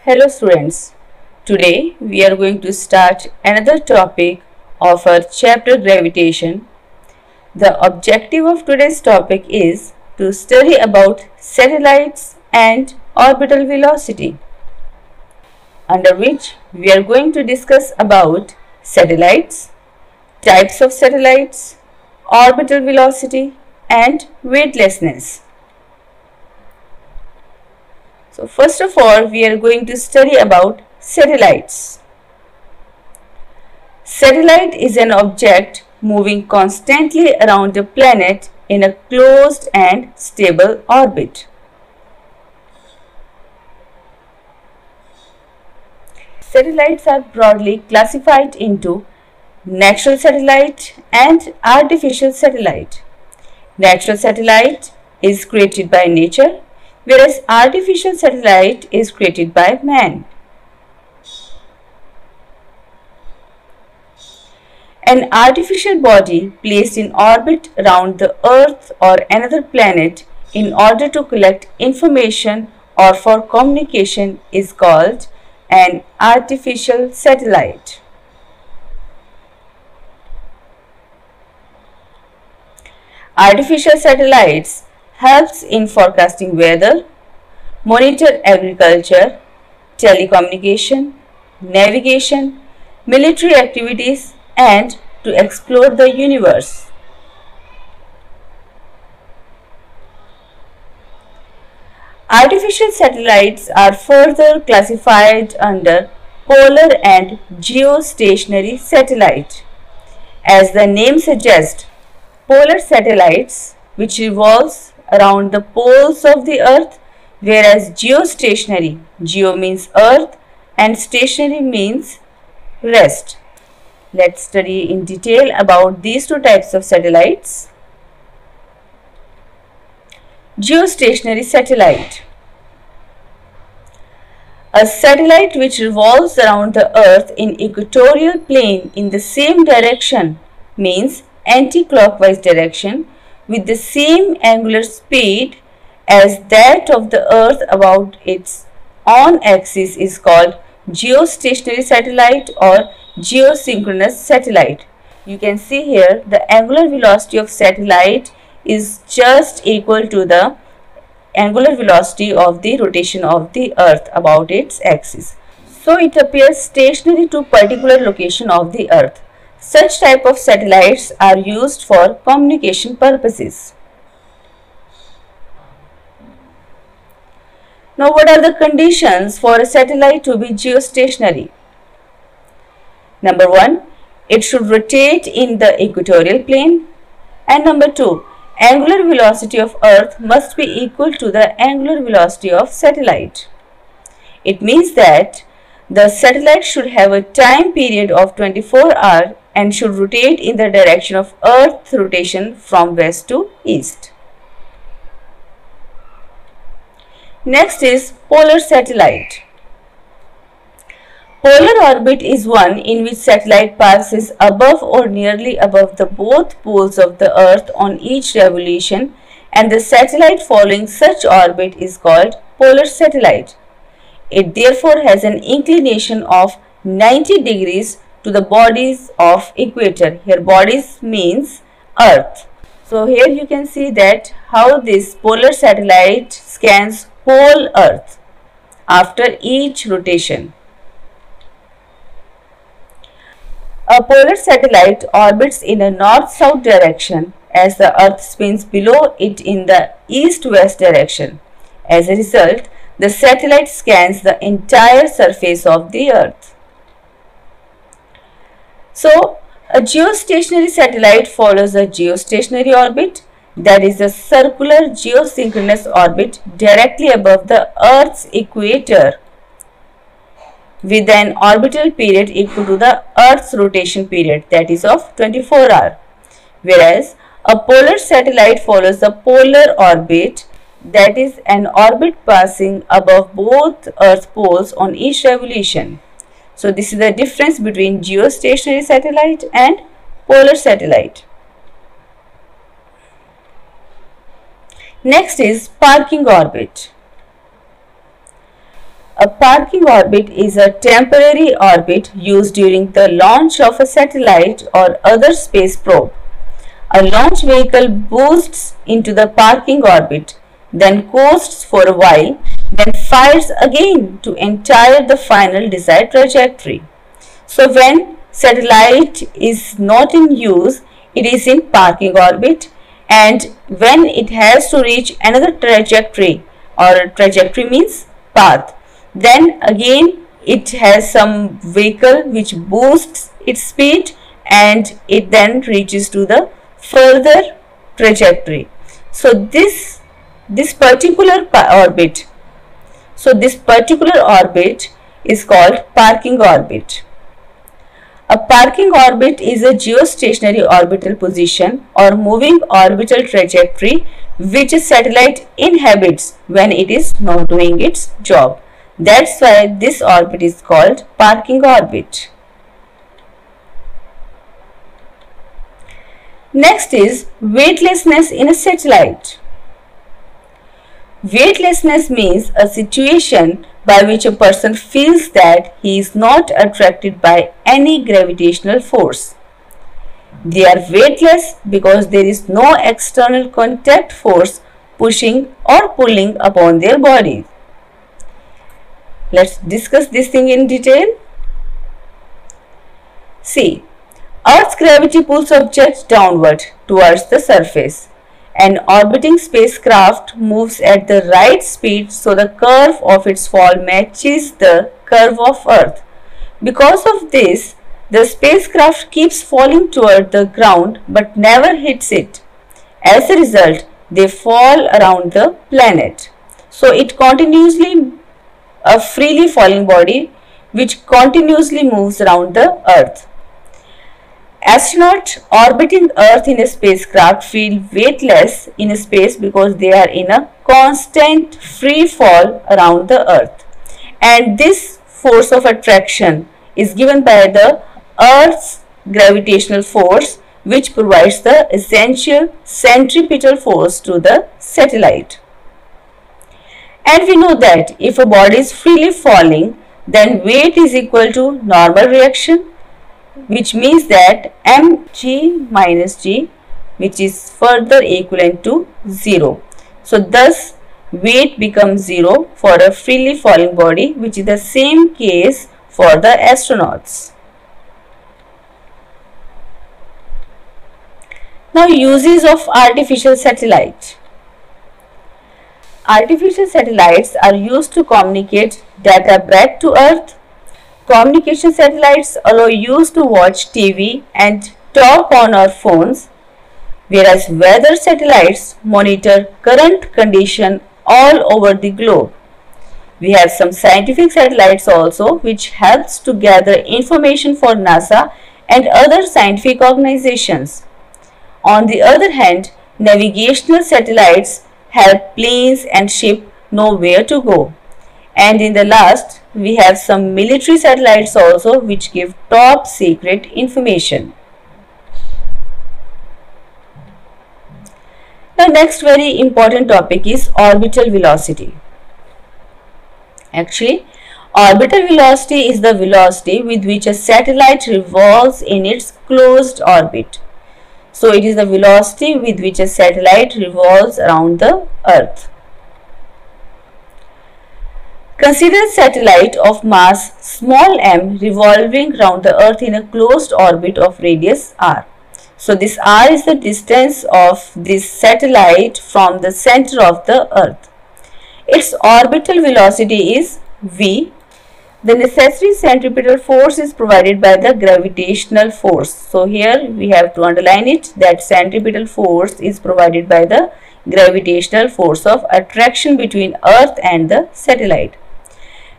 Hello students, today we are going to start another topic of our chapter Gravitation. The objective of today's topic is to study about satellites and orbital velocity, under which we are going to discuss about satellites, types of satellites, orbital velocity and weightlessness. So first of all, we are going to study about satellites. Satellite is an object moving constantly around a planet in a closed and stable orbit. Satellites are broadly classified into natural satellite and artificial satellite. Natural satellite is created by nature, whereas artificial satellite is created by man. An artificial body placed in orbit around the Earth or another planet in order to collect information or for communication is called an artificial satellite. Artificial satellites helps in forecasting weather, monitor agriculture, telecommunication, navigation, military activities and to explore the universe. Artificial satellites are further classified under polar and geostationary satellite. As the name suggests, polar satellites which revolves around the poles of the earth, whereas geostationary, geo means earth and stationary means rest. Let's study in detail about these two types of satellites. Geostationary satellite. A satellite which revolves around the earth in equatorial plane in the same direction means anti-clockwise direction with the same angular speed as that of the earth about its own axis is called geostationary satellite or geosynchronous satellite. You can see here the angular velocity of satellite is just equal to the angular velocity of the rotation of the earth about its axis. So it appears stationary to particular location of the earth. Such type of satellites are used for communication purposes. Now what are the conditions for a satellite to be geostationary? Number 1, it should rotate in the equatorial plane, and number 2, angular velocity of earth must be equal to the angular velocity of satellite. It means that the satellite should have a time period of 24 hours and should rotate in the direction of Earth's rotation from west to east. Next is polar satellite. Polar orbit is one in which satellite passes above or nearly above the both poles of the Earth on each revolution, and the satellite following such orbit is called polar satellite. It therefore has an inclination of 90 degrees to the bodies of equator. Here bodies means Earth. So here you can see that how this polar satellite scans whole Earth after each rotation. A polar satellite orbits in a north-south direction as the Earth spins below it in the east-west direction. As a result, the satellite scans the entire surface of the Earth. So, a geostationary satellite follows a geostationary orbit, that is a circular geosynchronous orbit directly above the Earth's equator with an orbital period equal to the Earth's rotation period, that is of 24 hours. Whereas, a polar satellite follows a polar orbit, that is an orbit passing above both Earth poles on each revolution. So this is the difference between geostationary satellite and polar satellite. Next is parking orbit. A parking orbit is a temporary orbit used during the launch of a satellite or other space probe. A launch vehicle boosts into the parking orbit, then coasts for a while, then fires again to enter the final desired trajectory. So when satellite is not in use, it is in parking orbit, and when it has to reach another trajectory, or trajectory means path, then again it has some vehicle which boosts its speed and it then reaches to the further trajectory. So this particular orbit, is called parking orbit. A parking orbit is a geostationary orbital position or moving orbital trajectory which a satellite inhabits when it is not doing its job. That's why this orbit is called parking orbit. Next is weightlessness in a satellite. Weightlessness means a situation by which a person feels that he is not attracted by any gravitational force. They are weightless because there is no external contact force pushing or pulling upon their bodies. Let's discuss this thing in detail. See, Earth's gravity pulls objects downward towards the surface. An orbiting spacecraft moves at the right speed so the curve of its fall matches the curve of Earth. Because of this, the spacecraft keeps falling toward the ground but never hits it. As a result, they fall around the planet. So it continuously a freely falling body which continuously moves around the Earth. Astronauts orbiting Earth in a spacecraft feel weightless in space because they are in a constant free fall around the Earth. And this force of attraction is given by the Earth's gravitational force, which provides the essential centripetal force to the satellite. And we know that if a body is freely falling, then weight is equal to normal reaction, which means that mg minus g, which is further equivalent to 0. So thus weight becomes 0 for a freely falling body, which is the same case for the astronauts. Now, uses of artificial satellite. Artificial satellites are used to communicate data back to Earth. Communication satellites allow us to watch TV and talk on our phones, whereas weather satellites monitor current condition all over the globe. We have some scientific satellites also which helps to gather information for NASA and other scientific organizations. On the other hand, navigational satellites help planes and ships know where to go. And in the last, we have some military satellites also which give top secret information. The next very important topic is orbital velocity. Actually, orbital velocity is the velocity with which a satellite revolves in its closed orbit. So it is the velocity with which a satellite revolves around the Earth. Consider a satellite of mass small m revolving around the Earth in a closed orbit of radius r. So this r is the distance of this satellite from the center of the Earth. Its orbital velocity is v. The necessary centripetal force is provided by the gravitational force. So here we have to underline it that centripetal force is provided by the gravitational force of attraction between Earth and the satellite.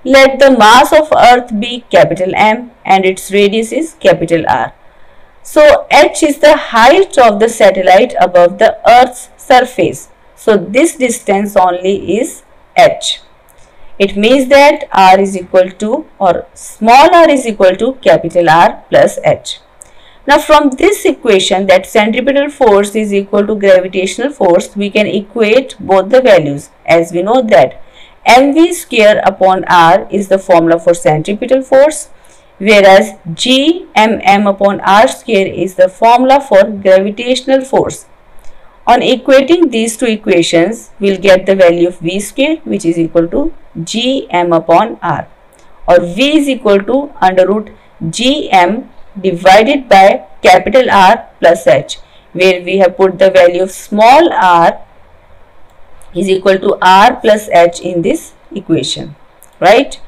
Let the mass of Earth be capital M and its radius is capital R. So h is the height of the satellite above the Earth's surface. So this distance only is h. It means that r is equal to, or small r is equal to capital R plus h. Now from this equation that centripetal force is equal to gravitational force, we can equate both the values, as we know that mv square upon r is the formula for centripetal force, whereas gmm upon r square is the formula for gravitational force. On equating these two equations, we'll get the value of v square, which is equal to gm upon r, or v is equal to under root gm divided by capital R plus h, where we have put the value of small r is equal to r plus h in this equation, right?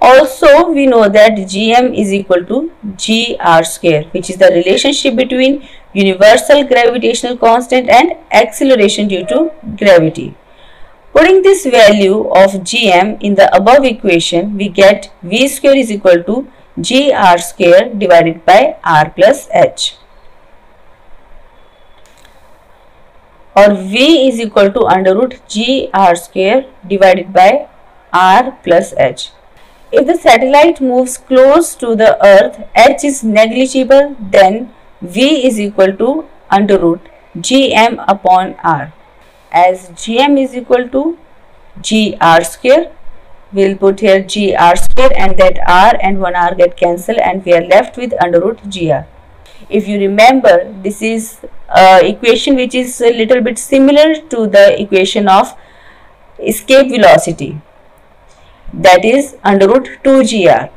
Also, we know that gm is equal to gr square, which is the relationship between universal gravitational constant and acceleration due to gravity. Putting this value of gm in the above equation, we get v square is equal to gr square divided by r plus h, or v is equal to under root gr square divided by r plus h. If the satellite moves close to the earth, h is negligible, then v is equal to under root gm upon r. As gm is equal to gr square, we'll put here gr square, and that r and 1r get cancelled, and we are left with under root gr. If you remember, this is equation which is a little bit similar to the equation of escape velocity, that is under root 2gr.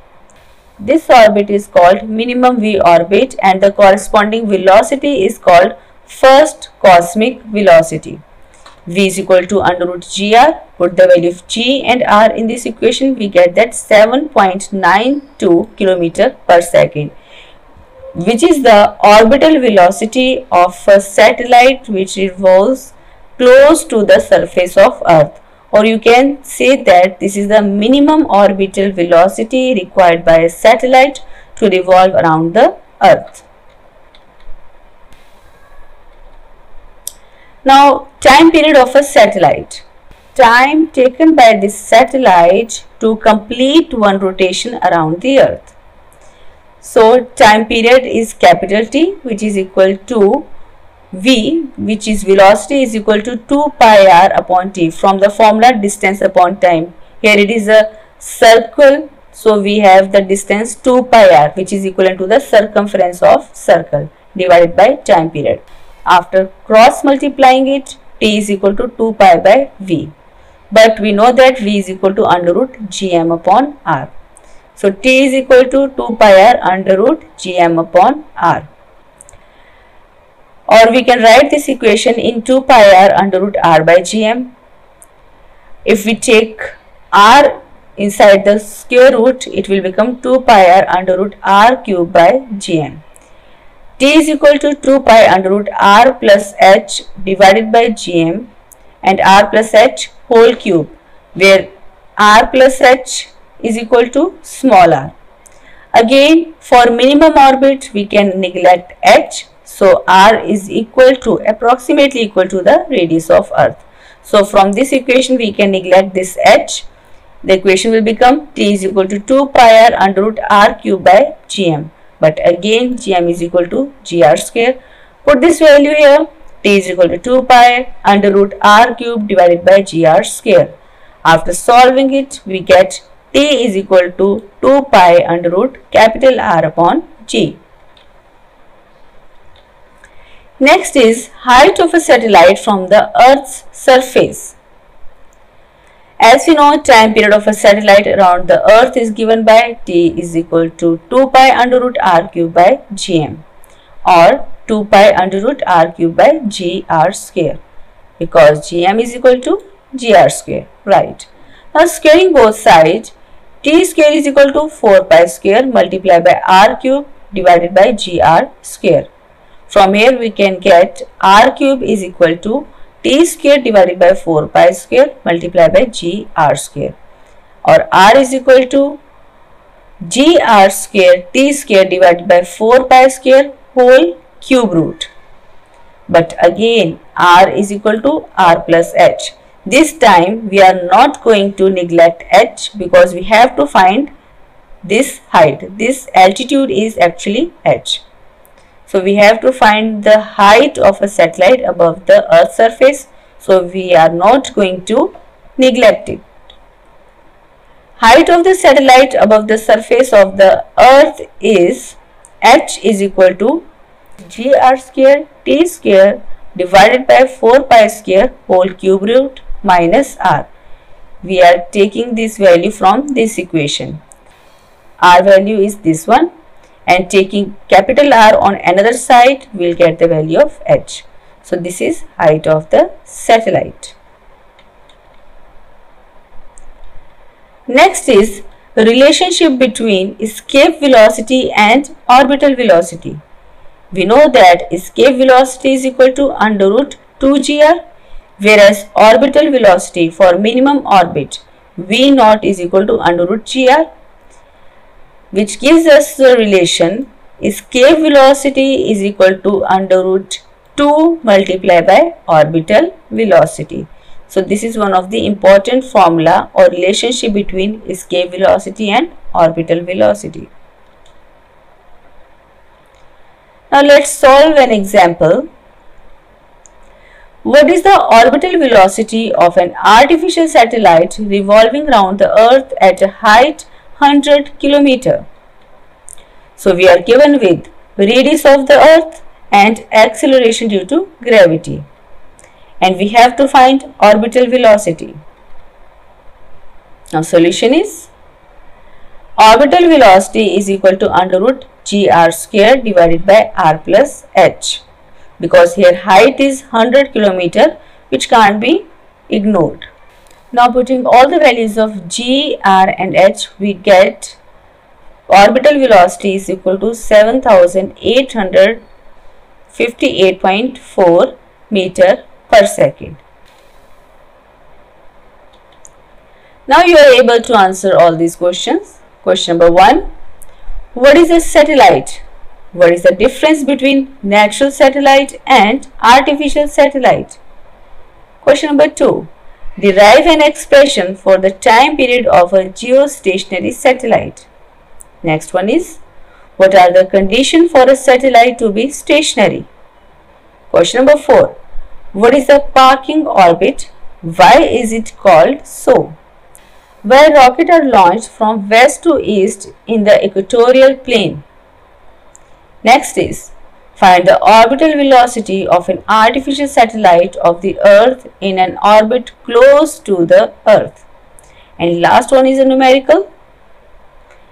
This orbit is called minimum v orbit, and the corresponding velocity is called first cosmic velocity. V is equal to under root gr. Put the value of g and r in this equation, we get that 7.92 km per second, which is the orbital velocity of a satellite which revolves close to the surface of Earth. Or you can say that this is the minimum orbital velocity required by a satellite to revolve around the Earth. Now, time period of a satellite. Time taken by this satellite to complete one rotation around the Earth. So, time period is capital T, which is equal to v, which is velocity, is equal to 2 pi r upon t, from the formula distance upon time. Here it is a circle, so we have the distance 2 pi r, which is equivalent to the circumference of circle divided by time period. After cross multiplying it, t is equal to 2 pi by v, but we know that v is equal to under root gm upon r. So, t is equal to 2 pi r under root gm upon r. Or we can write this equation in 2 pi r under root r by gm. If we take r inside the square root, it will become 2 pi r under root r cube by gm. T is equal to 2 pi under root r plus h divided by gm and r plus h whole cube, where r plus h is equal to small r. Again, for minimum orbit, we can neglect h. So, r is equal to, approximately equal to the radius of Earth. So, from this equation, we can neglect this h. The equation will become t is equal to 2 pi r under root r cube by gm. But again, gm is equal to gr square. Put this value here, t is equal to 2 pi under root r cube divided by gr square. After solving it, we get t is equal to 2 pi under root capital R upon g. Next is height of a satellite from the Earth's surface. As we know, time period of a satellite around the Earth is given by t is equal to 2 pi under root r cube by gm, or 2 pi under root r cube by gr square, because gm is equal to gr square, right? Now, squaring both sides, t square is equal to 4 pi square multiplied by r cube divided by gr square. From here we can get r cube is equal to t square divided by 4 pi square multiplied by gr square, or r is equal to gr square t square divided by 4 pi square whole cube root. But again, r is equal to r plus h. This time we are not going to neglect h, because we have to find this height. This altitude is actually h. So, we have to find the height of a satellite above the Earth's surface. So, we are not going to neglect it. Height of the satellite above the surface of the earth is h is equal to gr square t square divided by 4 pi square whole cube root minus r. We are taking this value from this equation. R value is this one, and taking capital R on another side, we will get the value of h. So this is height of the satellite. Next is the relationship between escape velocity and orbital velocity. We know that escape velocity is equal to under root 2gr, whereas orbital velocity for minimum orbit v naught is equal to under root gr, which gives us the relation escape velocity is equal to under root 2 multiplied by orbital velocity. So this is one of the important formula or relationship between escape velocity and orbital velocity. Now let's solve an example. What is the orbital velocity of an artificial satellite revolving around the earth at a height 100 km? So we are given with radius of the earth and acceleration due to gravity, and we have to find orbital velocity. Now solution is orbital velocity is equal to under root gr square divided by r plus h, because here height is 100 km, which can't be ignored. Now putting all the values of g, r and h, we get orbital velocity is equal to 7858.4 meter per second. Now you are able to answer all these questions. Question number 1. What is a satellite? What is the difference between natural satellite and artificial satellite? Question number 2. Derive an expression for the time period of a geostationary satellite. Next one is, what are the conditions for a satellite to be stationary? Question number 4. What is the parking orbit? Why is it called so? Where rockets are launched from west to east in the equatorial plane. Next is, find the orbital velocity of an artificial satellite of the earth in an orbit close to the earth. And last one is a numerical.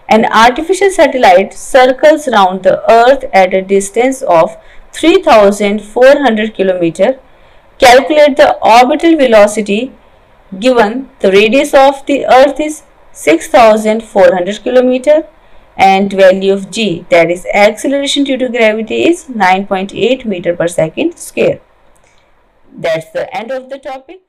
An artificial satellite circles around the earth at a distance of 3400 km. Calculate the orbital velocity given the radius of the earth is 6400 km and value of g, that is acceleration due to gravity, is 9.8 meter per second square. That's the end of the topic.